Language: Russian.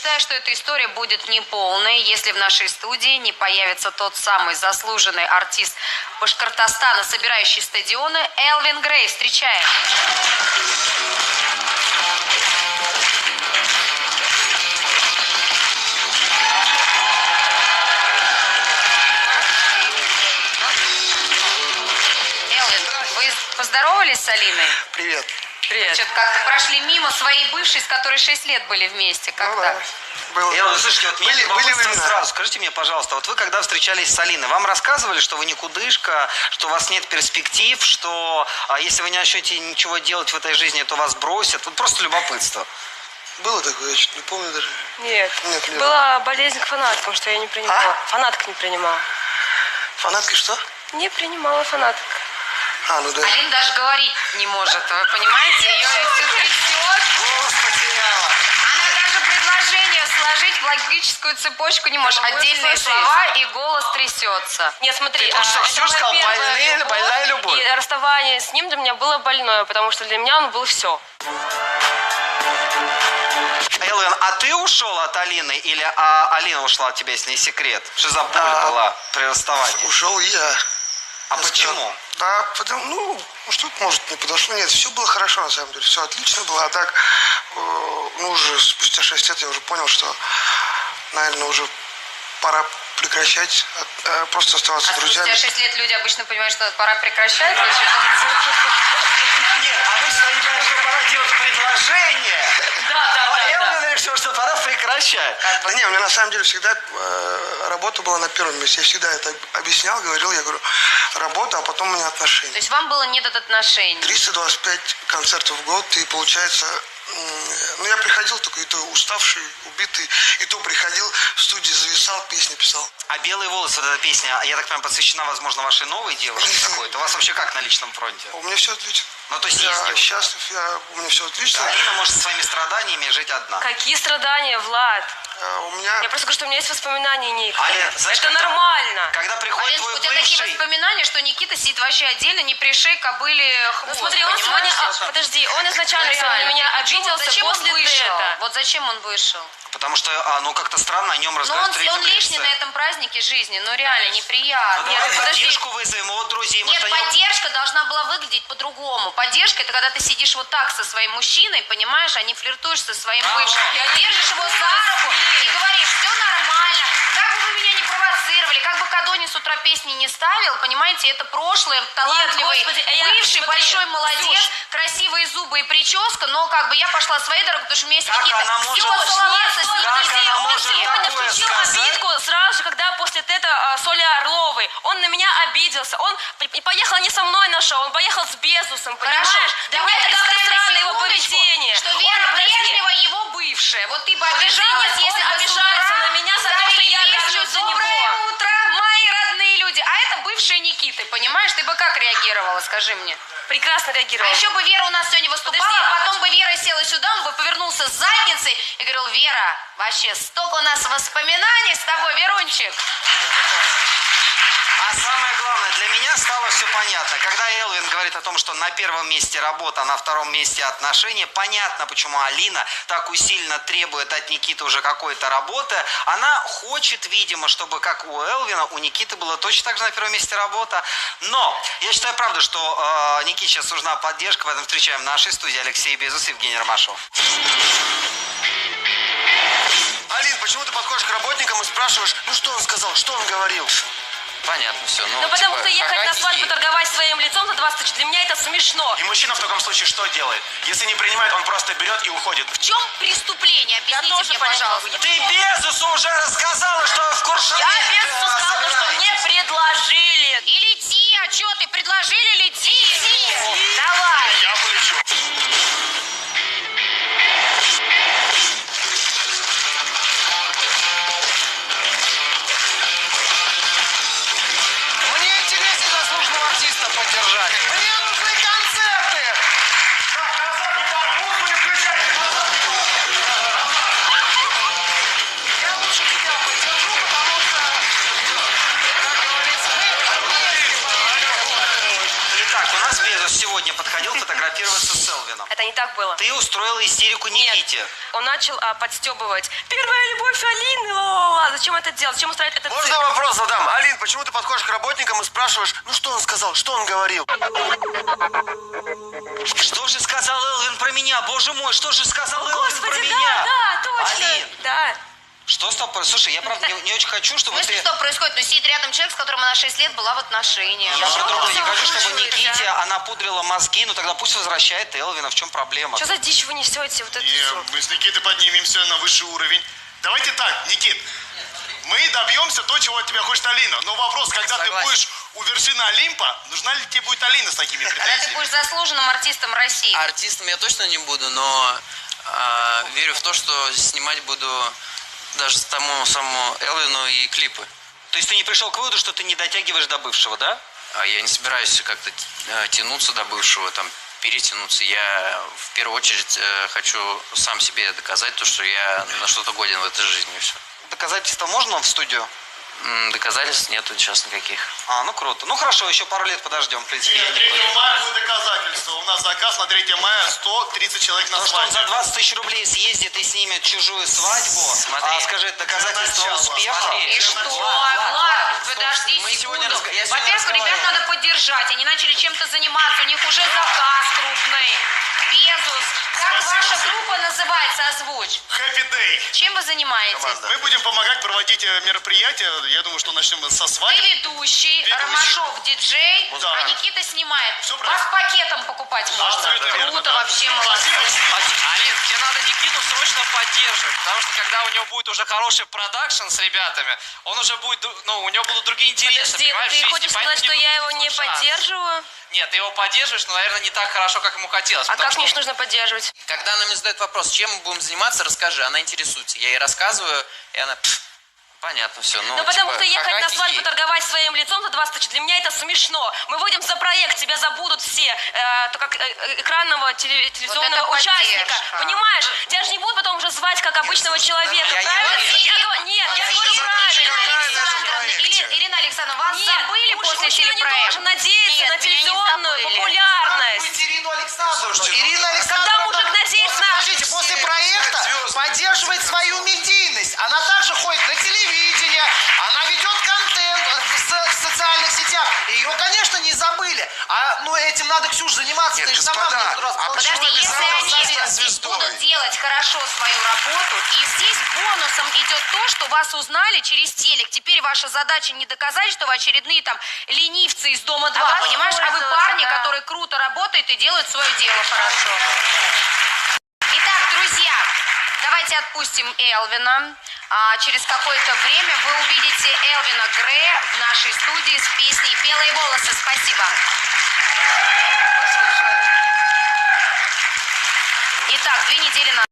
предупреждаю, что эта история будет неполной, если в нашей студии не появится тот самый заслуженный артист Башкортостана, собирающий стадионы, Элвин Грей. Встречаем. Элвин, вы поздоровались с Алиной? Привет. Привет. Что-то как-то прошли мимо своей бывшей, с которой 6 лет были вместе. Как Ну, так? да. Было. Слушайте, вот меня были сразу, скажите мне, пожалуйста, вот вы когда встречались с Алиной, вам рассказывали, что вы никудышка, что у вас нет перспектив, что если вы не начнете ничего делать в этой жизни, то вас бросят? Вот просто любопытство. Было такое, я чуть не помню даже. Нет. Нет. Была болезнь к фанаткам, что я не принимала. Фанаток не принимала. Фанатки что? Не принимала фанаток. Ну да. Алина даже говорить не может, вы понимаете? Ее все трясет. Она даже предложение сложить в логическую цепочку не может. Отдельные слова, и голос трясется. Нет, смотри. Ты что, все сказал? Больная любовь. И расставание с ним для меня было больное, потому что для меня он был все. Элвин, а ты ушел от Алины или Алина ушла от тебя, если не секрет? Что за боль была при расставании? Ушел и я. А почему? Да, потому, что-то, может, не подошло. Нет, все было хорошо, на самом деле. Все отлично было. А так, уже спустя 6 лет я уже понял, что, наверное, уже пора прекращать, просто оставаться друзьями. Спустя 6 лет люди обычно понимают, что пора прекращать. Нет, обычно они говорят, что пора делать предложение. Да. Элвин решил, что пора прекращать. Да не, у меня на самом деле всегда работа была на первом месте. Я всегда это объяснял, говорил, я говорю, работа, а потом у меня отношения. То есть вам было не до отношений? 325 концертов в год, и получается, я приходил только и то уставший, убитый, и то приходил в студию, зависал, песни писал. А «Белые волосы», вот эта песня, я так понимаю, посвящена, возможно, вашей новой девушке какой-то. У вас вообще как на личном фронте? У меня все отлично. Ну, то есть Я есть девушка. счастлив, у меня все отлично. Алина может со своими страданиями жить одна. Какие страдания, Влад? У меня... Я просто говорю, что у меня есть воспоминания Ника. Алина, знаешь, это нормально. Когда приходит Алиночка, твой у тебя такие бывший... воспоминания, что Никита сидит вообще отдельно, не пришей кобыле хвост, Смотри, он сегодня... Подожди, он изначально на меня обиделся зачем после он вышел? этого. Вот зачем он вышел? Потому что, как-то странно о нем Ну, разговаривать. он лишний на этом празднике жизни, ну реально неприятно. Ну, давай поддержку вызовем, его друзей. Нет, поддержка должна была выглядеть по-другому. Поддержка — это когда ты сидишь вот так со своим мужчиной, понимаешь, а не флиртуешь со своим бывшим. Держишь его за руку и говоришь, все нормально, как бы вы меня не провоцировали, как бы Кадони с утра песни не ставил, понимаете, это прошлое, талантливый, Господи, бывший, большой молодец, Ксюш, красивые зубы и прическа, но как бы я пошла своей дорогой, потому что у меня есть Как какие-то... она может- Все, целоваться с ним, Как друзей, она он может сегодня такое включил сказать? обидку сразу же, когда после тета с Олей Орловой. Он на меня обиделся. Он поехал не со мной на шоу, он поехал с Безусом, понимаешь? Хорошо, Для меня это как-то странно его секундочку, поведение. что Он, Вера подожди, Брежнева его бывшая. Вот ты бы Подожди, обижалась, нет, если он бы с обижается утра на меня за то, что я ставили горжусь песню за него. «Доброе утро, мои родные люди». А это бывшая Никиты, понимаешь? Ты бы как реагировала, скажи мне? прекрасно А реагировал. еще бы Вера у нас сегодня выступала, Подожди, а потом бы Вера села сюда, он бы повернулся с задницей и говорил: Вера, вообще столько у нас воспоминаний с тобой, Верунчик. А самое главное, для меня стало все понятно. Когда Элвин говорит о том, что на первом месте работа, а на втором месте отношения, понятно, почему Алина так усиленно требует от Никиты уже какой-то работы. Она хочет, видимо, чтобы, как у Элвина, у Никиты было точно так же на первом месте работа. Но я считаю, правда, что Никите сейчас нужна поддержка. В этом встречаем в нашей студии Алексей Безус и Евгений Ромашов. Алин, почему ты подходишь к работникам и спрашиваешь, ну что он сказал, что он говорил? Понятно все. Ну потому что ехать на свадьбу, торговать своим лицом за 20 тысяч, для меня это смешно. И мужчина в таком случае что делает? Если не принимает, он просто берет и уходит. В чем преступление? Объясните тоже мне, понять пожалуйста. могу. Ты Безусу уже рассказала, что в Куршавеле. Я Безусу сказала, что мне предложили. И лети, а что ты, предложили лети? Давай. Я полечу. Мне интереснее заслуженного артиста поддержать. Мне нужны концерты. Я лучше тебя поддержу, потому что, как говорится, мы... Элвином. Это не так было. Ты устроила истерику Никите. Нет, он начал подстебывать. Первая любовь Алины, ла-ла-ла. Зачем это делать? Зачем устраивать этот Можно цирк? вопрос задам? Алин, почему ты подходишь к работникам и спрашиваешь, ну что он сказал, что он говорил? Что же сказал Элвин про меня? Боже мой, что же сказал Элвин про Господи, меня? да, точно. Алин, Да. что с тобой? Слушай, я правда не очень хочу, чтобы Знаешь, ты... что происходит? Ну, сидит рядом человек, с которым она 6 лет была в отношениях. Я Что по-другому не там хочу, чтобы случилось, Никите а? она пудрила мозги, ну тогда пусть возвращает Элвина. В чем проблема? Что за дичь вы несете? Вот это всё? Мы с Никитой поднимемся на высший уровень. Давайте так, Никит, мы добьемся то, чего от тебя хочет Алина. Но вопрос, когда ты будешь у вершины Олимпа, нужна ли тебе будет Алина с такими Когда ты претензиями? будешь заслуженным артистом России. Артистом я точно не буду, но верю в то, что снимать буду даже тому самому Элвину и клипы. То есть ты не пришел к выводу, что ты не дотягиваешь до бывшего, да? А я не собираюсь как-то тянуться до бывшего, там, перетянуться. Я в первую очередь хочу сам себе доказать то, что я на что-то годен в этой жизни, и все. Доказательства можно в студию? Доказательств нету сейчас никаких. А, ну круто. Ну хорошо, еще пару лет подождем, в принципе. я не 3 против. мая будет доказательство. У нас заказ на 3 мая 130 человек на Ну что, он свадьбе. за 20 тысяч рублей съездит и снимет чужую свадьбу, Смотри. а скажи, доказательство Для начала. успеха? Смотри. И что? Влад, Влад, подожди мы сегодня секунду. я сегодня Во-первых, ребят разговаривал. надо поддержать. Они начали чем-то заниматься. У них уже заказ крупный. Безус. Как ваша группа называется? Озвучь. Happy Day. Чем вы занимаетесь? Мы будем помогать проводить мероприятия. Я думаю, что начнем со Ты свадьбы. ведущий, Ведущий. Ромашов диджей, Да. а Никита снимает. Всё Вас правильно. пакетом покупать можно. Абсолютно верно, Круто, да. вообще молодцы. Алин, тебе надо Никиту срочно поддерживать, потому что когда у него будет уже хороший продакшн с ребятами, он уже будет, ну, у него будут другие интересы, Подожди, понимаешь, в ты жизни, хочешь поэтому сказать, что не я будет его не шанса. поддерживаю? Нет, ты его поддерживаешь, но, наверное, не так хорошо, как ему хотелось. А потому как что мне нужно поддерживать? Когда она мне задает вопрос, чем мы будем заниматься, расскажи, она интересуется. Я ей рассказываю, и она, понятно, все. Ну, потому что ехать на ха-ха, свадьбу, хи-хи. торговать своим лицом за 20 тысяч, для меня это смешно. Мы выйдем за проект, тебя забудут все, то как экранного телевизионного Вот это участника. поддержка. Понимаешь? Тебя же не будут потом уже звать как обычного человека, Я не правильно? говорю. Нет, я говорю Ирина правильно. Александровна, Ирина Александровна, вас Нет, забыли после мужчина не телепроекта? должен надеяться Нет, на меня не телевизионную забыли. популярность. Ирину Александровну. Ирина Когда мужик надеется на... Подождите, после проекта поддерживает свою медийность. Она также ходит на телевидение, она ведет контент в социальных сетях. Ее, конечно, не забыли. Ну, этим надо, Ксюш, заниматься. Ты же сама мне в тот раз Подожди, сказала. если они будут делать хорошо свою работу, и здесь бонусом идет то, что вас узнали через телек. Теперь ваша задача не доказать, что вы очередные там ленивцы из Дома 2, А понимаешь? А вы парни, да. которые круто работают и делают свое дело хорошо. Итак, друзья, давайте отпустим Элвина. Через какое-то время вы увидите Элвина Грея в нашей студии с песней «Белые волосы». Спасибо. Итак, 2 недели назад.